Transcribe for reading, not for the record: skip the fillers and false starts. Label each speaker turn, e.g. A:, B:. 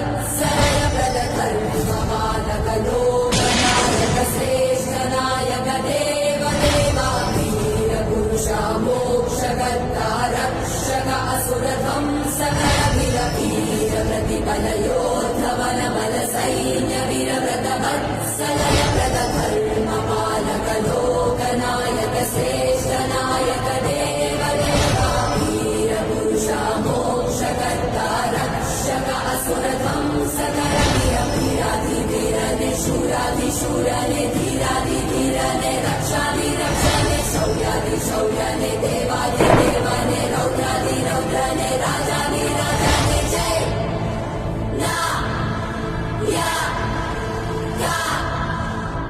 A: वत्सलय प्रदधर्मपालक लोकनायक श्रेष्ठ नायक देव देवा वीर पुरुषा मोक्षकर्ता रक्षक असुर ध्वंसकर वीर वीर प्रतिबल योद्धवन बल सैन्य वीर व्रत वत्सलय प्रदधर्मपालक लोकनायक श्रेष्ठ नायक देव देवा वीर पुरुषा मोक्षकर्ता रक्षक असुर ध्वंसकर वीर वीराधिवीर निशूराधिशूर निधीराधिधीर रक्षाधि रक्षणे शौर्याधि शौर्यने देवाधि देवाने रौद्राधि रौद्रने राजाधि राजाने जय ना या